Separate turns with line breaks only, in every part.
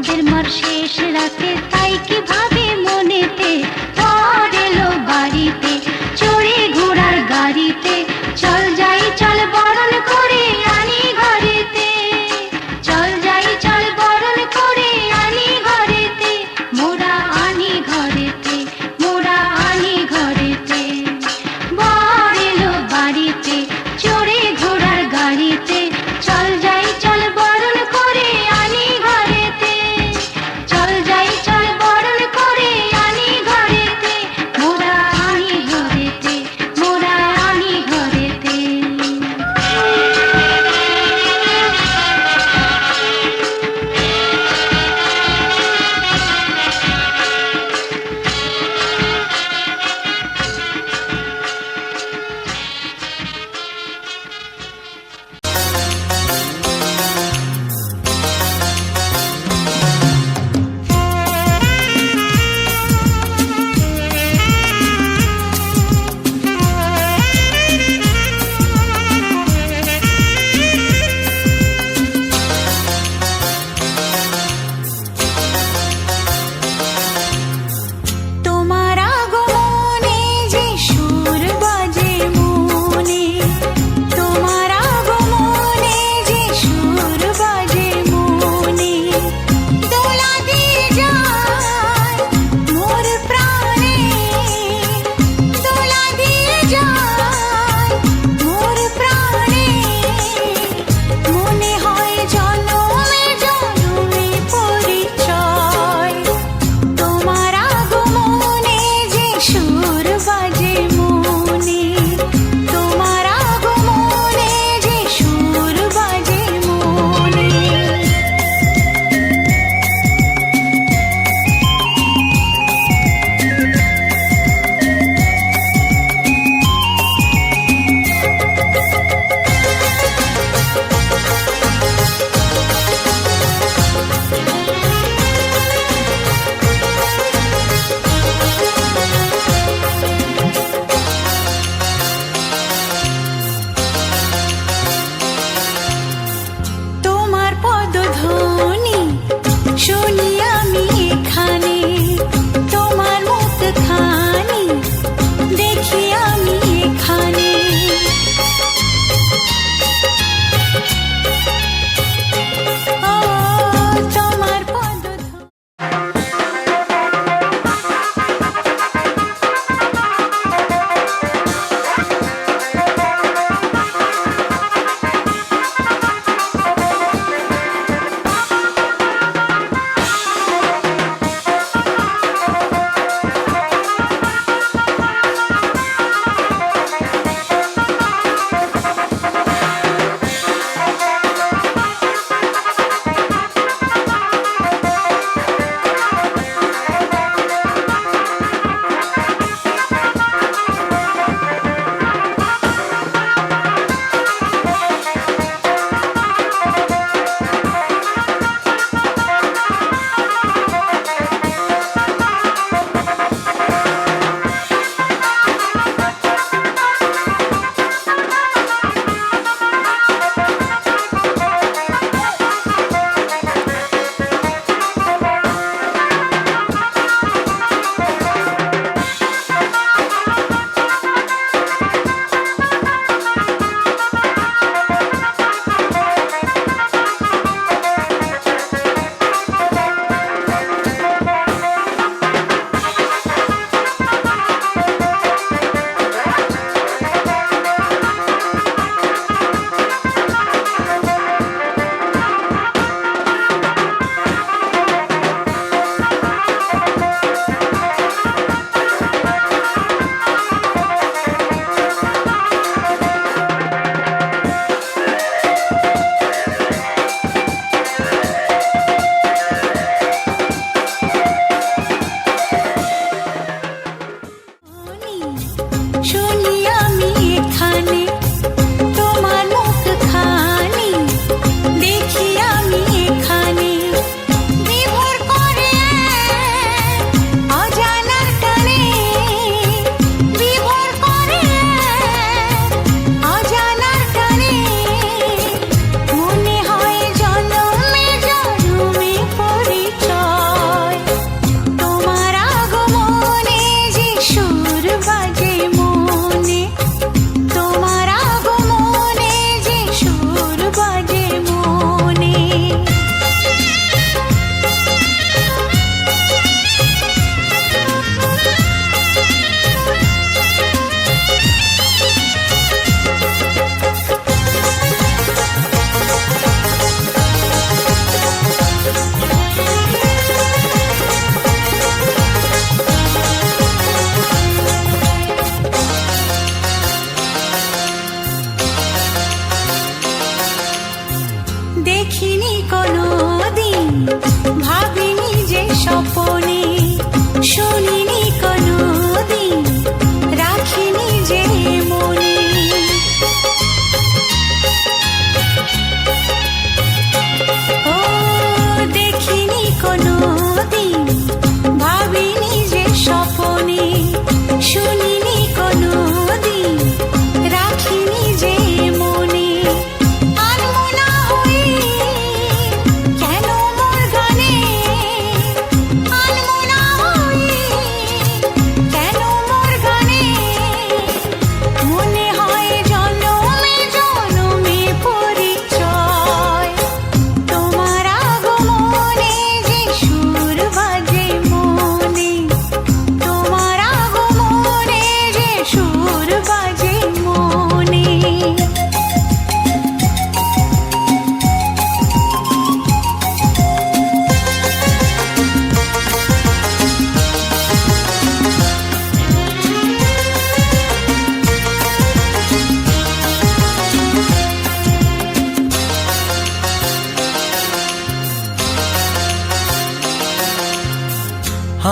তোদের মার শেষ রাতে তাই কি ভাবে মনেতে, বর এলো বাড়িতে চড়ে ঘোড়ার গাড়িতে, চল যাই চল বরণ করে আনি ঘরেতে, চল যাই চল বরণ করে আনি ঘরেতে, মোরা আনি ঘরেতে, মোরা আনি ঘরেতে। বর এলো বাড়িতে চড়ে ঘোড়ার গাড়িতে, চল যাই চল বরণ করে আনি ঘরেতে, চল যাই চল বরণ করে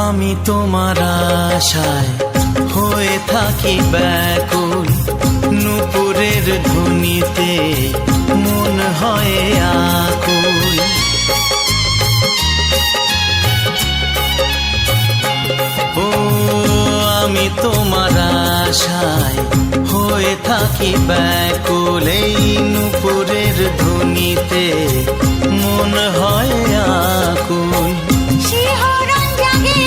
আমি তোমার আশায় হয়ে থাকি ব্যাকুল, নূপুরের ধ্বনিতে মন হয় আকুল। ও আমি তোমার আশায় হয়ে থাকি ব্যাকুল, এই নূপুরের ধ্বনিতে মন হয় আকুল।
শিহরণ জাগে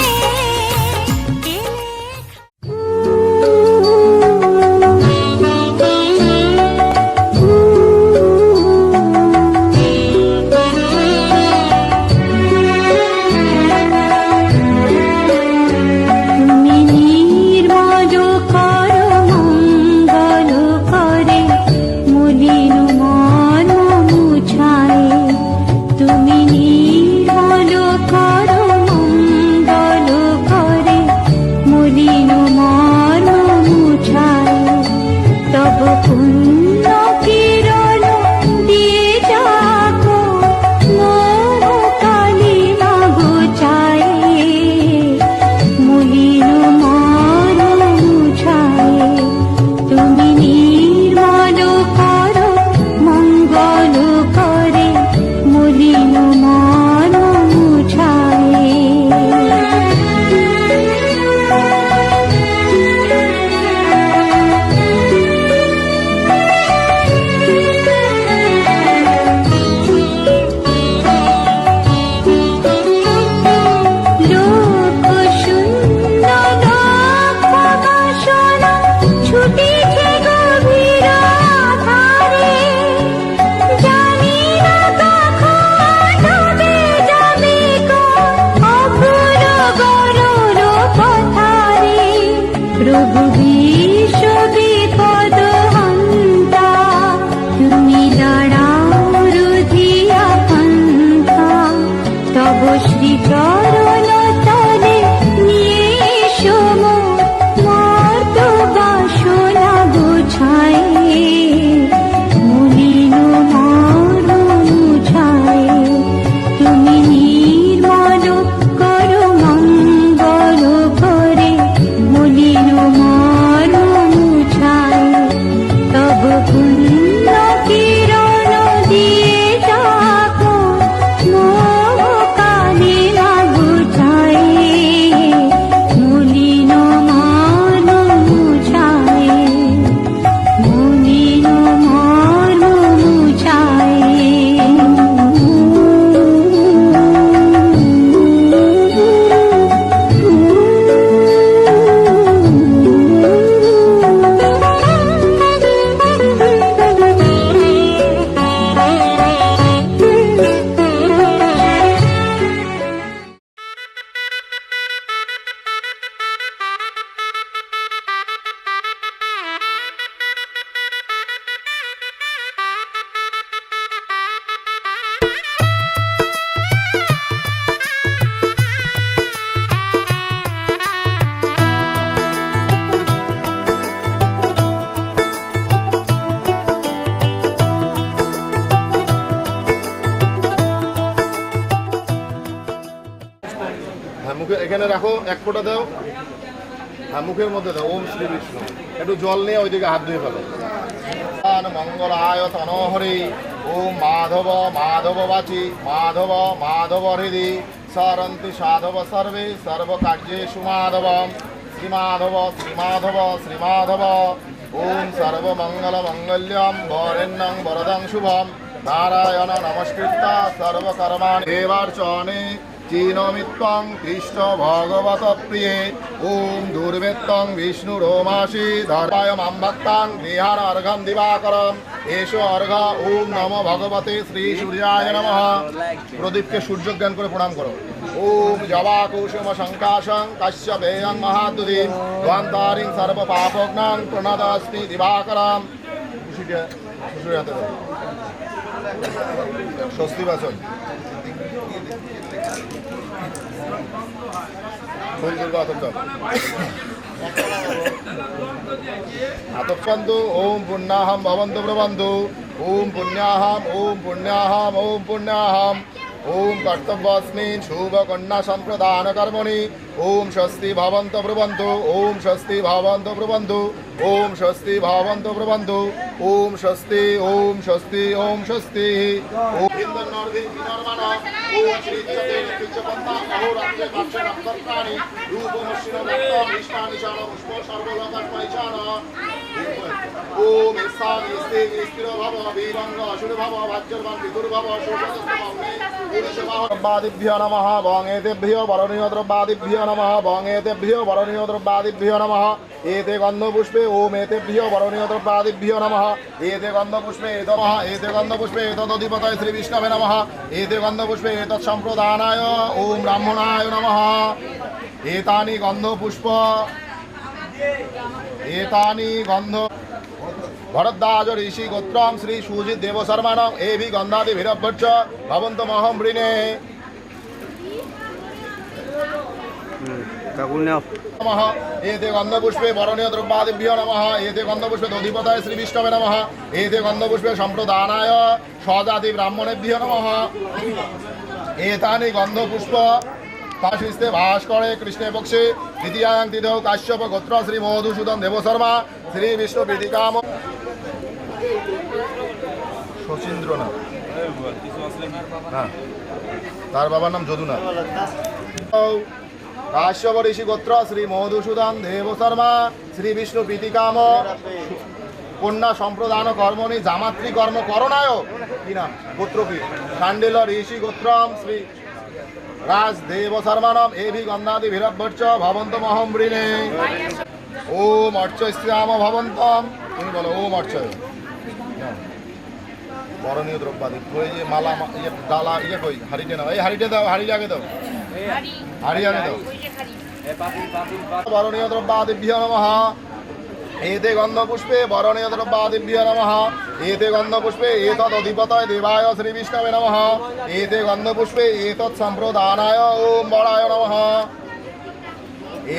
এখানে রাখো, এক ফোঁটা দাও, হ্যাঁ মুখের মধ্যে দাও। ওম শ্রী বিষ্ণু। একটু জল নিয়ে ওইদিকে হাত ধুয়ে ফেলো। মঙ্গলায় তনোহরি ওম মাধব মাধব বাচি মাধব মাধব হৃদি সরন্তি সাধব সর্বে সর্বকার্যেষু মাধব শ্রীমাধব শ্রীমাধব শ্রীমাধব। ওম সর্বমঙ্গল মঙ্গল্যম বরেণ্যং বরদং শুভম নারায়ণ নমস্কৃত্য সর্বকর্মাণি দেবার্চনে চীনমিত্বং কৃষ্ণ ভগবত প্রিয়ে। ওম দুর্বেত্তং বিষ্ণু রোমাসি ধর্মায় মাম ভক্তাং বিহার অর্ঘম দিবাকরম এষ অর্ঘ। ওম নমো ভগবতে শ্রী সূর্যায় নমঃ। প্রদীপকে সূর্য জ্ঞান করে প্রণাম করো। ওম জবা কুসুম শঙ্কাশং কাশ্যপেয়ং মহাদুদি ধ্বন্তারিং সর্ব পাপগ্নাং প্রণদাস্মি দিবাকরম। খুশিটা শ্বশুরের হাতে দাও। স্বস্তি বাচন আতপন্তু। ওম পুণ্যাহম ভবন্তু প্রবন্ধু। ওম পুণ্যাহম ওম পুণ্যাহম ওম পুণ্যাহম ওম কর্তব্যস্মিন শুভকন্যা সম্প্রদান কর্মণি ওম স্বস্তি ভবন্ত ব্রবন্তু ওম স্বস্তি ভবন্ত ব্রবন্তু ওম স্বস্তি ভবন্ত ব্রবন্তু ওম স্বস্তি ওম স্বস্তি ওম স্বস্তি ওম ইন্দর্নর্ধি বিনর্মাণ ওম শ্রীজতে নিত্যপন্থা অহোরাত্রে পার্শ্ব নক্ষত্রাণি রূপমশ্বিন রক্তম ইষ্টানি চান পুষ্প সর্বলোকাত্মৈচান ওম স্থান স্থির স্থির ভব বীরঙ্গ অসুর ভব ভাজ্যর্বান বিদুর্ভব দ্রব্যাদিভ্যো নমঃ বং এতেভ্যো বরণীয় দ্রব্যাদিভ্যো নমঃ বং এতেভ্যো বরণীয় দ্রব্যাদিভ্যো নমঃ এতে গন্ধপুষ্পে ওম এতেভ্যো বরণীয় দ্রব্যাদিভ্যো নমঃ এতে গন্ধপুষ্পে এতমঃ এতে গন্ধপুষ্পে এতদধিপতয়ে শ্রী বিষ্ণবে নমঃ এতে গন্ধপুষ্পে এতৎ সম্প্রদানায় ওম ব্রাহ্মণায় নমঃ এতানি গন্ধপুষ্প এতানি গন্ধ ভরদ্বাজ ঋষি গোত্রম শ্রী সুজিত দেব শর্মাণম এবি গন্ধাদি ভীরভ্য ভবন্ত মহম বৃণে নমঃ এতে গন্ধপুষ্পে বরণীয় দ্রব্যাদিভ্যো নমঃ এতে গন্ধপুষ্পে দধিপতয়ে শ্রী বিষ্ণবে নমঃ এতে গন্ধপুষ্পে সম্প্রদানায় স্বজাতি ব্রাহ্মণেভ্যো নমঃ এতানি গন্ধপুষ্প তাশিস্তে ভাস করে কৃষ্ণে পক্ষে দ্বিতীয়াং তিথৌ কাশ্যপ গোত্র শ্রী মধুসূদন দেব শর্মা শ্রী বিষ্ণু প্রীতিকাম শচীন্দ্রনাথ হ্যাঁ তার বাবার নাম যদুনাথ কাশ্যপ ঋষি গোত্র শ্রী মধুসূদন দেব শর্মা শ্রী বিষ্ণু প্রীতিকাম কন্যা সম্প্রদান কর্মণি জামাত্রী কর্ম করণায় কি নাম গোত্র কি শাণ্ডিল ঋষি গোত্রম শ্রী রাজ দেব শর্মানম এবি গন্ধাদি ভীরভ্য ভবন্ত মহম বৃণে ওম অর্চশ্যাম ভবন্তম তুমি বলো ওম অর্চয় বরণীয় দ্রব্যাদি ওই যে মালা ইয়ে ডালা ইয়ে কই হাড়িতে নাও এই হাড়িতে দাও হাড়ি আগে দাও হাড়ি আগে দাও বরণীয় দ্রব্যাদিভ্যো নমঃ এতে গন্ধপুষ্পে বরণীয় দ্রব্যাদিভ্যো নমঃ এতে গন্ধপুষ্পে এতদধিপতয়ে দেবায় শ্রী বিষ্ণবে নমঃ এতে গন্ধপুষ্পে এতৎ সম্প্রদানায় ওম বরায় নমঃ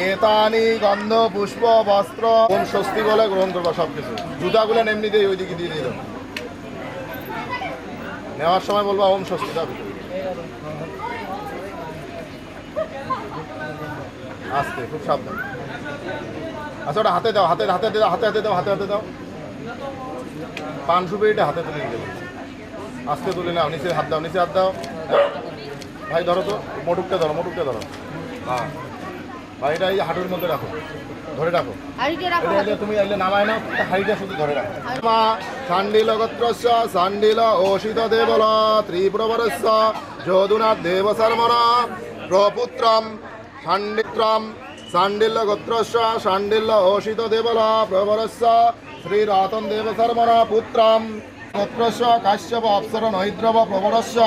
এতানি গন্ধপুষ্প বস্ত্র ওম স্বস্তি বলে গ্রহণ করবা সব কিছু জুতাগুলো এমনিতে ওইদিকে দিয়ে দিয়ে দাও নেওয়ার সময় বলবা ওম স্বস্তি দাও আস্তে খুব সাবধান আচ্ছা ওটা হাতে দাও হাতে হাতে দাও হাতে হাতে দাও হাতে হাতে দাও পান সুপারিটা হাতে তুলে দেবো আস্তে তুলে নাও নিচে হাত দাও নিচে হাত দাও ভাই ধরো তো মোটুকটা ধরো হ্যাঁ ভাইটা এই হাঁটুর মধ্যে রাখো ধরে রাখো এটা তুমি এলে নামায় নাও হাড়িটা শুধু ধরে রাখো মা শাণ্ডিল গোত্রস্য শাণ্ডিল ওষিত দেবল ত্রিপ্রবরস্য যদুনাথ দেব শর্মণ প্রপুত্রম শাণ্ডিত্রম শাণ্ডিল্য গোত্রস্য শাণ্ডিল্য ওষিত দেবল প্রবরস্য শ্রীরতন দেব শর্মণ পুত্রম গোত্রস্য কাশ্যপ অপ্সর নৈদ্রব প্রবরস্য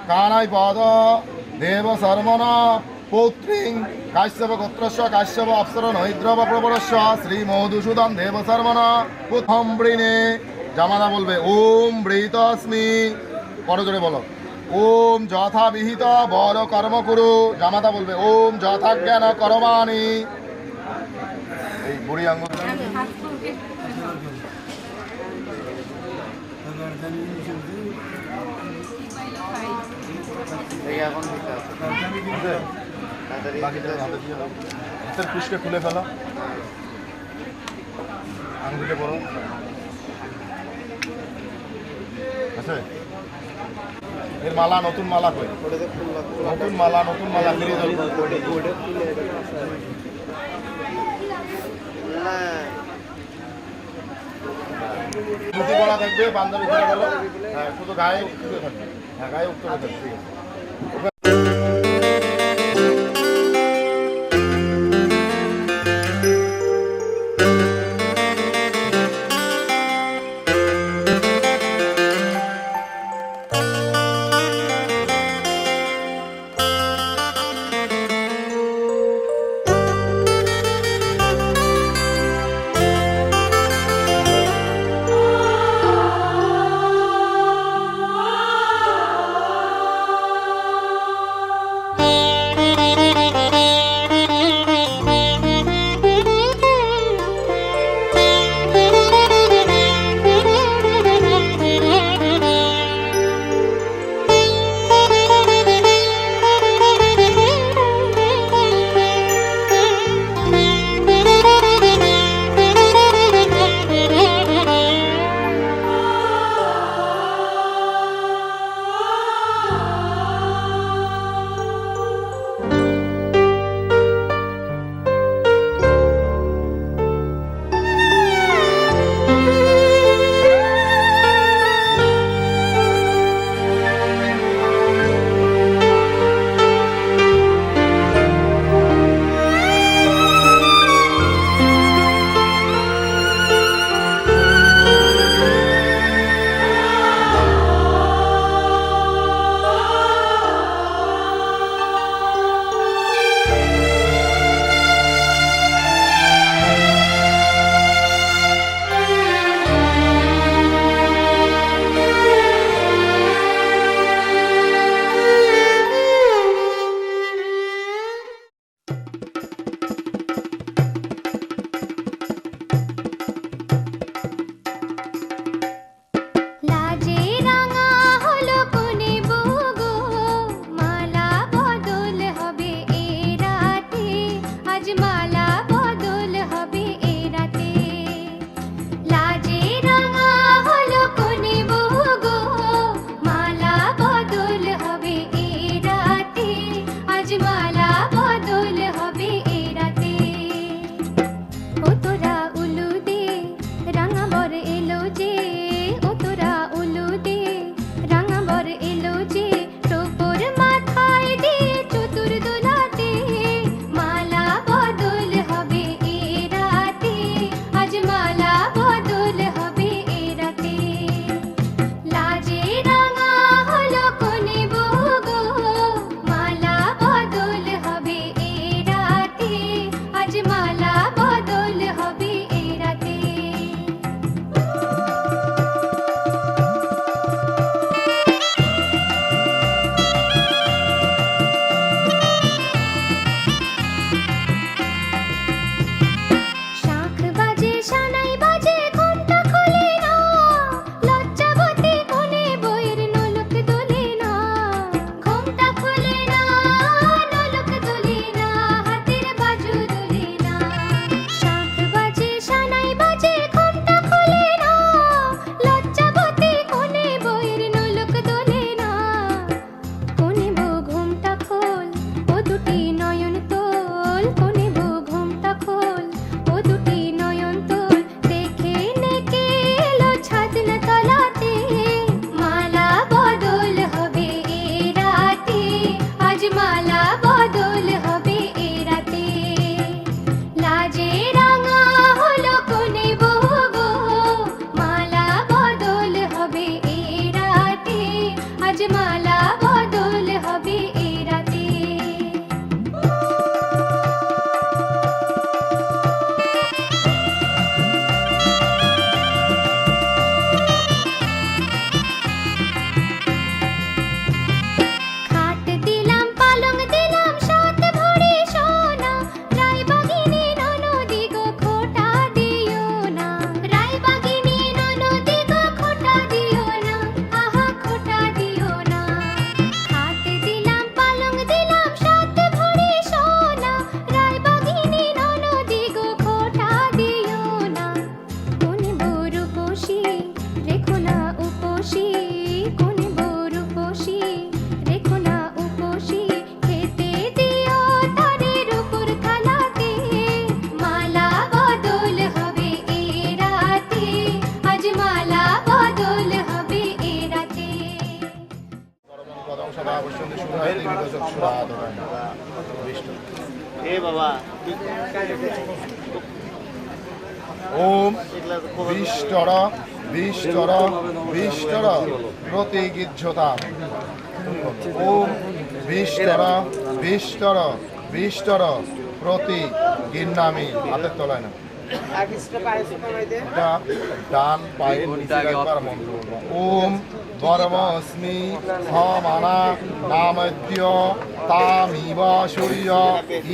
কানাই পদ দেব শর্মণ পৌত্রিং কাশ্যপ গোত্রস্য কাশ্যপ অপ্সর নৈদ্রব প্রবরস্য শ্রী মধুসূদন দেব শর্মণ প্রথম বৃণে জামানা বলবে ওম বৃতস্মি করজোরে বলো ওম যথা বিহিত বর কর্ম কুরু জামাতা বলবে ওম যথা জ্ঞান করমানি এই বুড়ি আঙ্গুল হাতের পুষ্কে খুলে ফেলো আঙ্গুলে পড়ো আছে এর মালা নতুন মালা কই নতুন মালা ফিরে যাবে ধুতি পরা থাকবে পাঞ্জাবি পরা গেল হ্যাঁ শুধু গায়ে উঠতে থাকবে হ্যাঁ গায়ে উঠতে থাকবে ঠিক আছে চক্ষুরাধরায় বিষ্ট ওম বিষ্টর বিষ্টর বিষ্টর প্রতিগিজ্জতাম ওম বিষ্টর বিষ্টর বিষ্টর প্রতি গিন্নামি হাতের তলায় না এটা ডান পায়ের নিচে একবার মন্ত্র বলবো ওম বরমস্মি সমানা নামদ্য তামিব সূর্য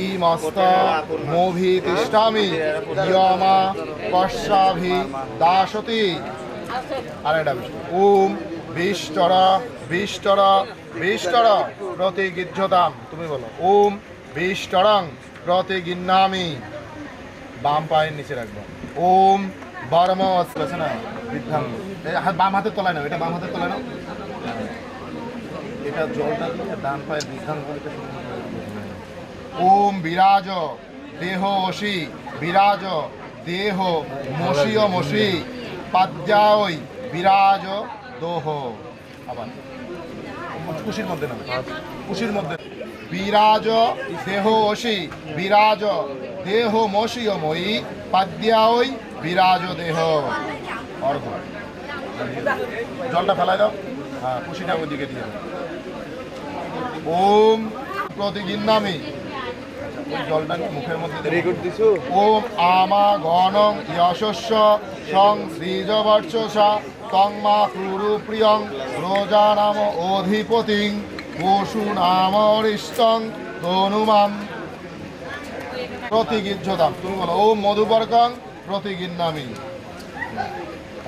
ইমস্ত মোভি তিষ্ঠামি ইয়মা পশ্চাভি দাসতি আর এটা ওম বিষ্টর বিষ্টর বিষ্টর প্রতিগিজ্জতাম তুমি বলো ওম বিষ্টরং প্রতিগিন্নামি বাম পায়ের নিচে রাখবো ওম বর্ম আছে না বৃদ্ধাঙ্গ বাম হাতের তলায় নাও এটা বাম হাতের তলায় নাও এটা জলটা দিয়ে ডান পায়ের বৃদ্ধাঙ্গলিতে ওম বিরাজ দেহ অসি বিরাজ দেহ মসিও মসি পাদ্যায় বিরাজ দোহ আবার কুশির মধ্যে না কুশির মধ্যে বিরাজ দেহ অসি বিরাজ দেহ মসিও মই পাদ্যায় বিরাজ দেহ অর্ঘ জলটা ফেলাই দাও হ্যাঁ কুশিটা ওইদিকে দিয়ে দাও ওম প্রতিগিন্নামি ওই জলটা মুখের মধ্যে রেকর্ড দিছো ওম আমা গণং যশস্য সং শ্রীজবর্চসা তং মা কুরু প্রিয়ং রোজা নাম অধিপতিং পশু নাম অরিষ্টং তনুমাম প্রতিগিজ্জতাম তুমি বলো ওম মধুবর্কং প্রতিগিন্নামি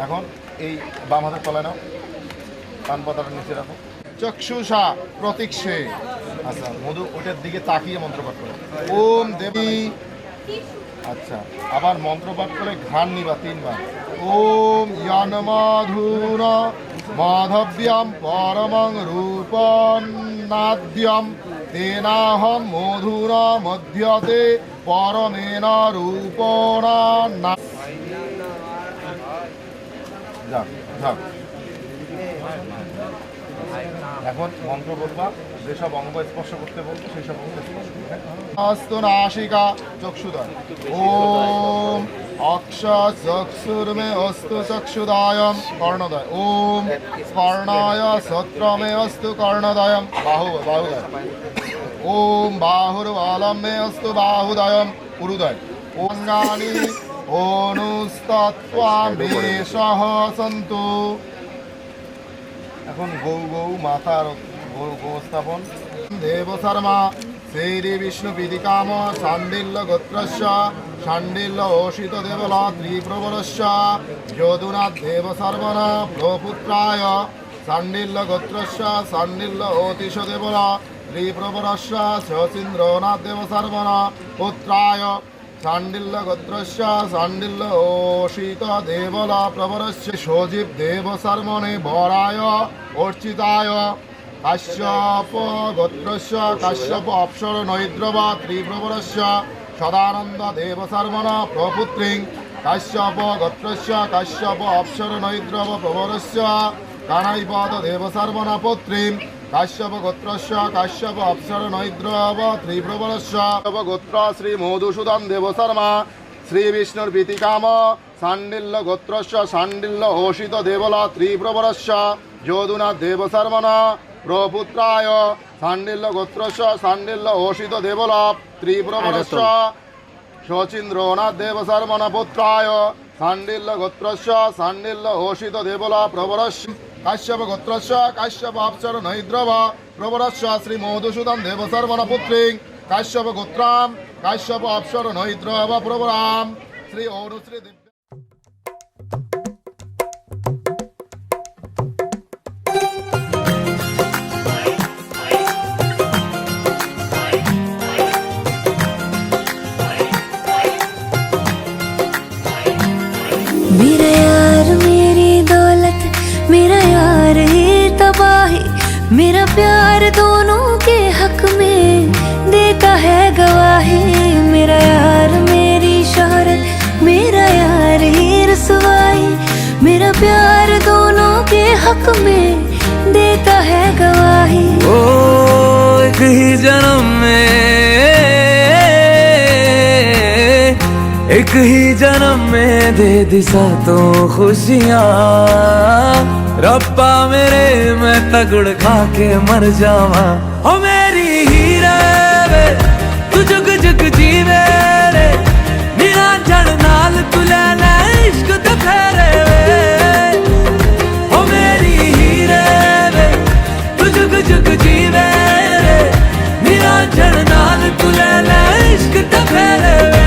এখন এই বাম হাতের তলায় নাও কান পাতাটা নিচে রাখো চক্ষুষা প্রতীক্ষে আচ্ছা মধু ওইটার দিকে তাকিয়ে মন্ত্রপাঠ করে ওম দেবী আচ্ছা আবার মন্ত্রপাঠ করে ঘ্রাণ নিবা 3 বার ওম ইয়ানমাধুর মাধব্যম পরমং রূপনাদ্যম তেনাহম মধুর মধ্যতে পরমেন রূপনা যাক যাক এখন মন্ত্র বলবা যেসব অঙ্গ স্পর্শ করতে বলবো সেই সব অঙ্গ স্পর্শ হস্ত নাসিকা চক্ষুদয় ওম অক্ষ চক্ষুর্মে অস্তু চক্ষুদায়ম কর্ণদয় ওম কর্ণায় সত্রমে অস্তু কর্ণদয়ম বাহুদয় ওম বাহুর্বালম মে অস্তু বাহুদয়ম উরুদয় অঙ্গানি অনুস্তত্বা মে সহ সন্তু এখন গৌ গৌ মাতার গৌ স্থাপন দেব শর্মা শ্রী বিষ্ণু বিধিকাম শাণ্ডিল্য গোত্রস্য শাণ্ডিল্য ওষিত দেবল ত্রিপ্রবরস্য যদুনাথ দেব শর্মণ প্রপুত্রায় শাণ্ডিল্য গোত্রস্য শাণ্ডিল্য অতিশ দেবল ত্রিপ্রবরস্য শচীন্দ্রনাথ দেব শর্মণ পুত্রায় শাণ্ডিল্য গোত্রস্য শাণ্ডিল্য ওষিত দেবল প্রবরস্য সজীব দেব শর্মণে বরায় অর্চিতায় কাশ্যপ গোত্রস্য কাশ্যপ অপ্সর নৈদ্রব ত্রিপ্রবরস্য সদানন্দ দেব শর্মণ প্রপুত্রিং কাশ্যপ গোত্রস্য কাশ্যপ অপ্সর নৈদ্রব প্রবরস্য কানাইপদ দেব শর্মণ পুত্রিম কাশ্যপ গোত্রস্য কাশ্যপ অপ্সর নৈদ্রব ত্রিপ্রবরস্য গোত্র শ্রী মধুসূদন দেব শর্মা শ্রী বিষ্ণুর প্রীতিকাম শাণ্ডিল্য গোত্রস্য শাণ্ডিল্য ওষিত দেবল ত্রিপ্রবরস্য যদুনাথ দেব শর্মণ প্রপুত্রায় শাণ্ডিল্য গোত্রস্য শাণ্ডিল্য ওষিত দেবল ত্রিপ্রবরস্য শচীন্দ্রনাথ দেব শর্মণ পুত্রায় শাণ্ডিল্য গোত্রস্য শাণ্ডিল্য ওষিত দেবল প্রবরস্য কাশ্যপ গোত্রস্য কাশ্যপ অপ্সর নৈদ্রব প্রবরস্য শ্রী মধুসূদন দেব শর্মণ পুত্রিং কাশ্যপ গোত্রাম কাশ্যপ অপ্সর নৈদ্রব প্রবরাম শ্রী অনুশ্রী দিব্য
मेरा यार मेरी दौलत मेरा यार ही तबाही मेरा प्यार दोनों के हक में देता है गवाही मेरा यार मेरी शोहरत मेरा यार ही रसवाई मेरा प्यार दोनों के हक में देता है गवाही
ओ एक ही जन्म में, एक ही जन्म में दे दी सातों खुशियाँ। रब्बा मेरे मैं तगड़ खा के मर जावा। ओ मेरी हीरे वे तू जुग जुग जीवे रे, मेरा जड़ नाल तू ले ले इश्क ते फेरे वे। ओ मेरी हीरे वे तू जुग जुग जीवे रे, मेरा जड़ नाल तू ले ले इश्क ते फेरे वे।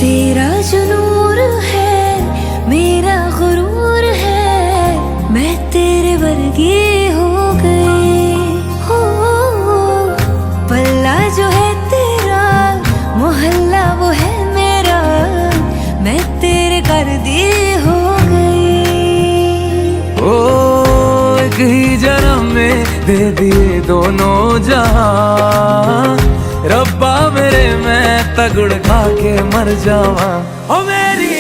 तेरा जो नूर है मेरा गुरूर है, मैं तेरे वर्गी हो गई हो। पल्ला जो है तेरा मोहल्ला वो है मेरा, मैं तेरे कर दी हो गई।
ओ एक ही जन्म में दे दिए दोनों जहां। रब्बा मेरे मैं तगड़ खा के मर जावा। ओ मेरी